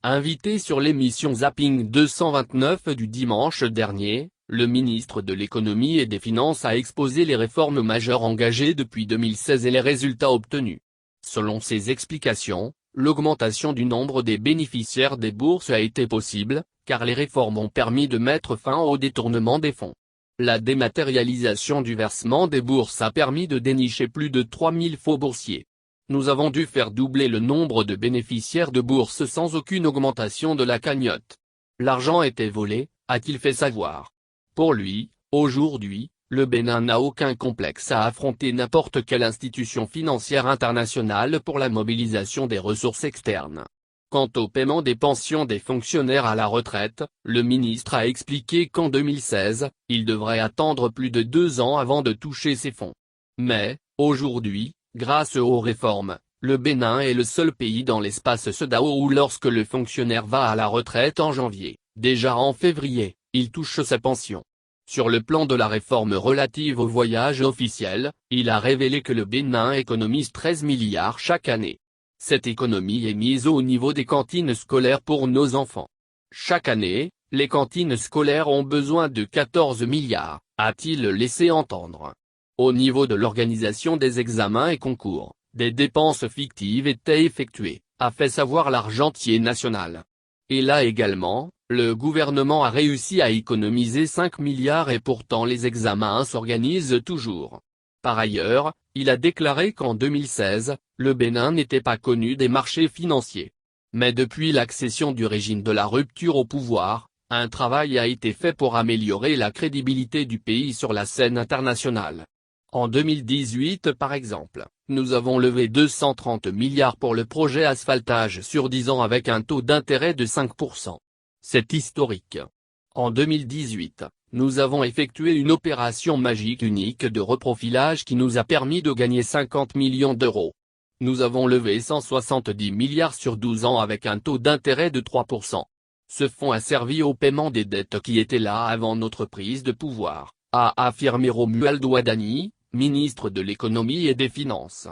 Invité sur l'émission Zapping 229 du dimanche dernier, le ministre de l'Économie et des Finances a exposé les réformes majeures engagées depuis 2016 et les résultats obtenus. Selon ses explications, l'augmentation du nombre des bénéficiaires des bourses a été possible, car les réformes ont permis de mettre fin au détournement des fonds. La dématérialisation du versement des bourses a permis de dénicher plus de 3000 faux boursiers. Nous avons dû faire doubler le nombre de bénéficiaires de bourses sans aucune augmentation de la cagnotte. L'argent était volé, a-t-il fait savoir. Pour lui, aujourd'hui, le Bénin n'a aucun complexe à affronter n'importe quelle institution financière internationale pour la mobilisation des ressources externes. Quant au paiement des pensions des fonctionnaires à la retraite, le ministre a expliqué qu'en 2016, il devrait attendre plus de 2 ans avant de toucher ces fonds. Mais, aujourd'hui, grâce aux réformes, le Bénin est le seul pays dans l'espace CEDEAO où lorsque le fonctionnaire va à la retraite en janvier, déjà en février, il touche sa pension. Sur le plan de la réforme relative au voyage officiel, il a révélé que le Bénin économise 13 milliards chaque année. Cette économie est mise au niveau des cantines scolaires pour nos enfants. Chaque année, les cantines scolaires ont besoin de 14 milliards, a-t-il laissé entendre. Au niveau de l'organisation des examens et concours, des dépenses fictives étaient effectuées, a fait savoir l'Argentier national. Et là également, le gouvernement a réussi à économiser 5 milliards et pourtant les examens s'organisent toujours. Par ailleurs, il a déclaré qu'en 2016, le Bénin n'était pas connu des marchés financiers. Mais depuis l'accession du régime de la rupture au pouvoir, un travail a été fait pour améliorer la crédibilité du pays sur la scène internationale. En 2018 par exemple, nous avons levé 230 milliards pour le projet asphaltage sur 10 ans avec un taux d'intérêt de 5%. C'est historique. En 2018, nous avons effectué une opération magique unique de reprofilage qui nous a permis de gagner 50 millions d'euros. Nous avons levé 170 milliards sur 12 ans avec un taux d'intérêt de 3%. Ce fonds a servi au paiement des dettes qui étaient là avant notre prise de pouvoir, a affirmé Romualdo Adani, ministre de l'Économie et des Finances.